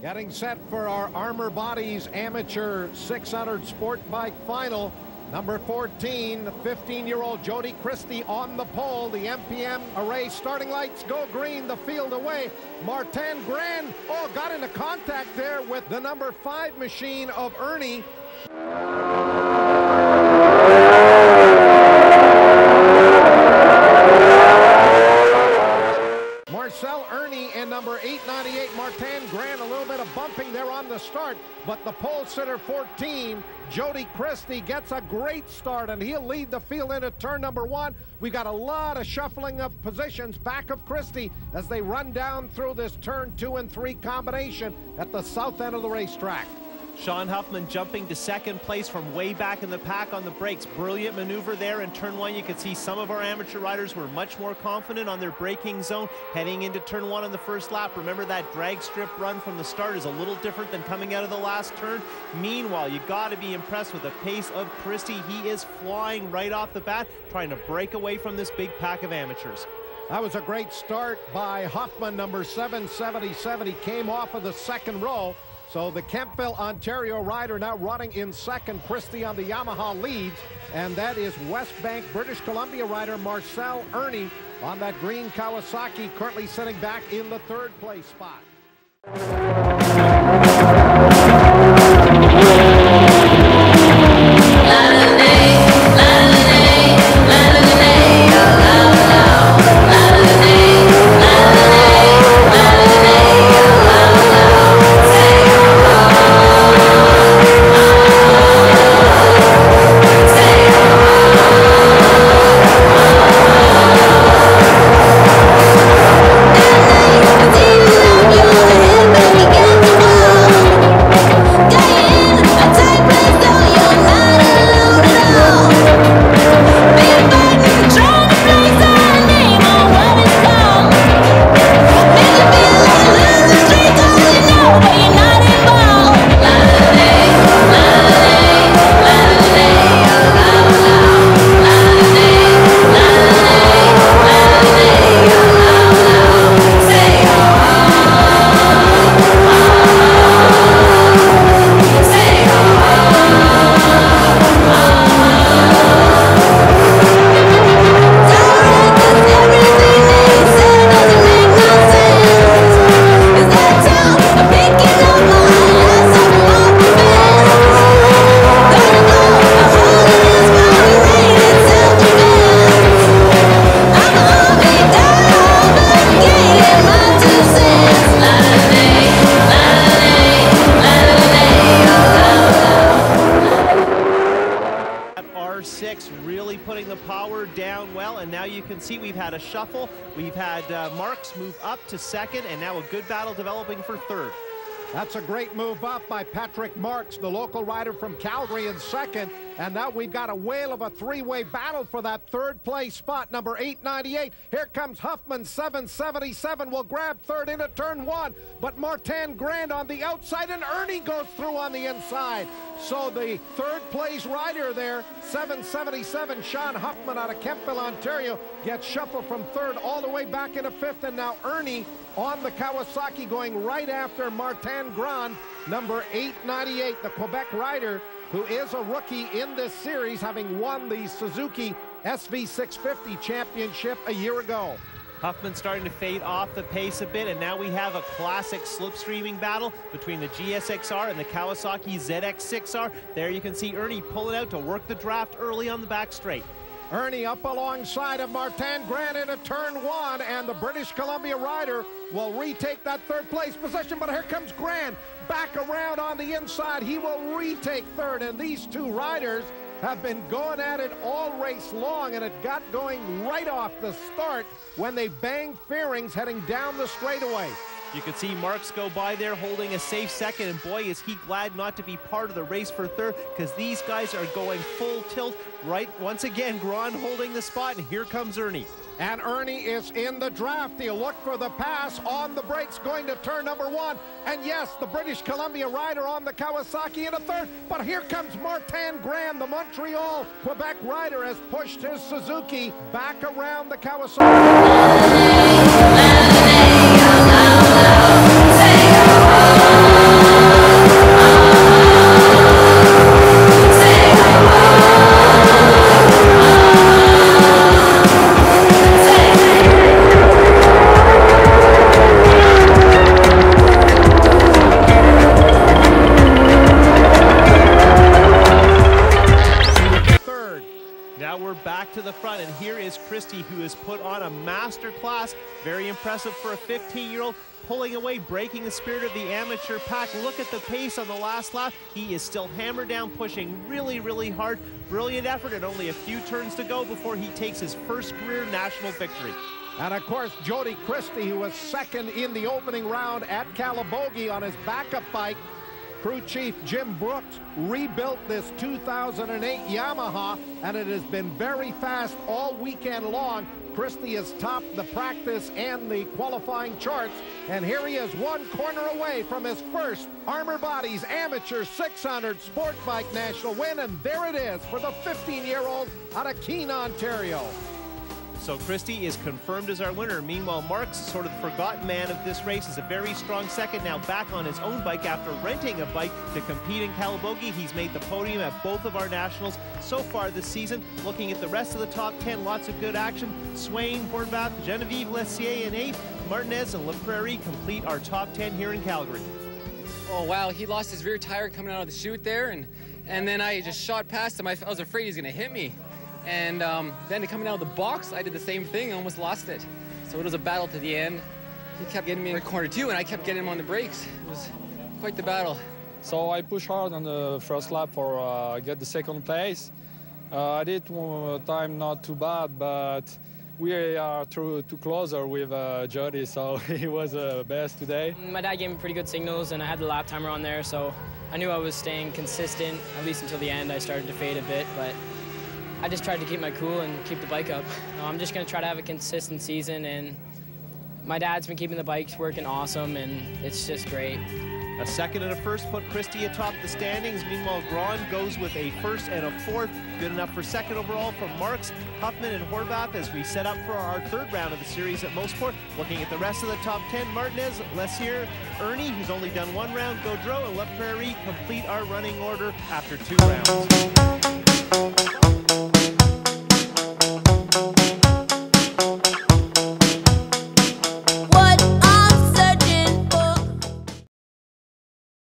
Getting set for our Armor Bodies Amateur 600 Sport Bike Final. Number 14, the 15-year-old Jody Christie on the pole. The MPM array starting lights go green, the field away. Martin Grand, got into contact there with the number 5 machine of Irnie. Marcel Irnie and number 898 Martin Grand, a little bit of bumping there on the start, but the pole sitter 14, Jody Christie, gets a great start and he'll lead the field into turn number 1. We got a lot of shuffling of positions back of Christie as they run down through this turn 2 and 3 combination at the south end of the racetrack. Sean Huffman jumping to second place from way back in the pack on the brakes. Brilliant maneuver there in turn 1. You could see some of our amateur riders were much more confident on their braking zone heading into turn 1 on the first lap. Remember, that drag strip run from the start is a little different than coming out of the last turn. Meanwhile, you got to be impressed with the pace of Christie. He is flying right off the bat, trying to break away from this big pack of amateurs. That was a great start by Huffman, number 777. He came off of the second row. So the Kemptville, Ontario rider now running in second. Christie on the Yamaha leads, and that is West Bank, British Columbia rider Marcel Irnie on that green Kawasaki, currently sitting back in the third place spot. Really putting the power down well, and now you can see we've had a shuffle. We've had Marks move up to second, and now a good battle developing for third. That's a great move up by Patrick Marks, the local rider from Calgary, in second. And now we've got a whale of a three-way battle for that third place spot. Number 898, here comes Huffman, 777, will grab third into turn 1. But Martin Grand on the outside, and Irnie goes through on the inside. So the third place rider there, 777, Sean Huffman out of Kemptville, Ontario, gets shuffled from third all the way back into fifth. And now Irnie on the Kawasaki going right after Martin Grand, number 898, the Quebec rider, who is a rookie in this series, having won the Suzuki SV650 championship a year ago. Huffman starting to fade off the pace a bit, and now we have a classic slipstreaming battle between the GSXR and the Kawasaki ZX6R. There you can see Irnie pulling out to work the draft early on the back straight. Irnie up alongside of Martin Grand into turn 1, and the British Columbia rider will retake that third place position, but here comes Grand back around on the inside. He will retake third, and these two riders have been going at it all race long, and it got going right off the start when they banged fairings heading down the straightaway. You can see Marks go by there holding a safe second, and boy, is he glad not to be part of the race for third, because these guys are going full tilt. Right, once again, Grand holding the spot, and here comes Irnie. And Irnie is in the draft. He'll look for the pass on the brakes going to turn number 1. And yes, the British Columbia rider on the Kawasaki in a third. But here comes Martin Grand, the Montreal, Quebec rider, has pushed his Suzuki back around the Kawasaki. Christie, who has put on a master class. Very impressive for a 15-year-old. Pulling away, breaking the spirit of the amateur pack. Look at the pace on the last lap. He is still hammered down, pushing really, really hard. Brilliant effort, and only a few turns to go before he takes his first career national victory. And of course, Jody Christie, who was second in the opening round at Calabogie on his backup bike. Crew chief Jim Brooks rebuilt this 2008 Yamaha, and it has been very fast all weekend long. Christie has topped the practice and the qualifying charts, and here he is one corner away from his first Armor Bodies Amateur 600 Sport Bike National win, and there it is for the 15-year-old out of Keene, Ontario. So Christie is confirmed as our winner. Meanwhile, Marks, sort of the forgotten man of this race, is a very strong second, now back on his own bike after renting a bike to compete in Calabogie. He's made the podium at both of our nationals so far this season. Looking at the rest of the top 10, lots of good action. Swain, Horvath, Genevieve Lessier in 8th. Martinez and La Prairie complete our top 10 here in Calgary. Oh wow, he lost his rear tire coming out of the chute there, and then I just shot past him. I was afraid he's gonna hit me. And then coming out of the box, I did the same thing, almost lost it. So it was a battle to the end. He kept getting me in corner 2, and I kept getting him on the brakes. It was quite the battle. So I pushed hard on the first lap for get the second place. I did time not too bad, but we are too closer with Jody, so he was best today. My dad gave me pretty good signals, and I had the lap timer on there, so I knew I was staying consistent, at least until the end. I started to fade a bit, but I just tried to keep my cool and keep the bike up. I'm just going to try to have a consistent season, and my dad's been keeping the bikes working awesome, and it's just great. A second and a first put Christie atop the standings. Meanwhile, Braun goes with a first and a fourth. Good enough for second overall from Marks, Huffman, and Horvath as we set up for our third round of the series at Motorsport. Looking at the rest of the top 10, Martinez, Lessier, Irnie, who's only done one round, Gaudreau, and La Prairie complete our running order after 2 rounds.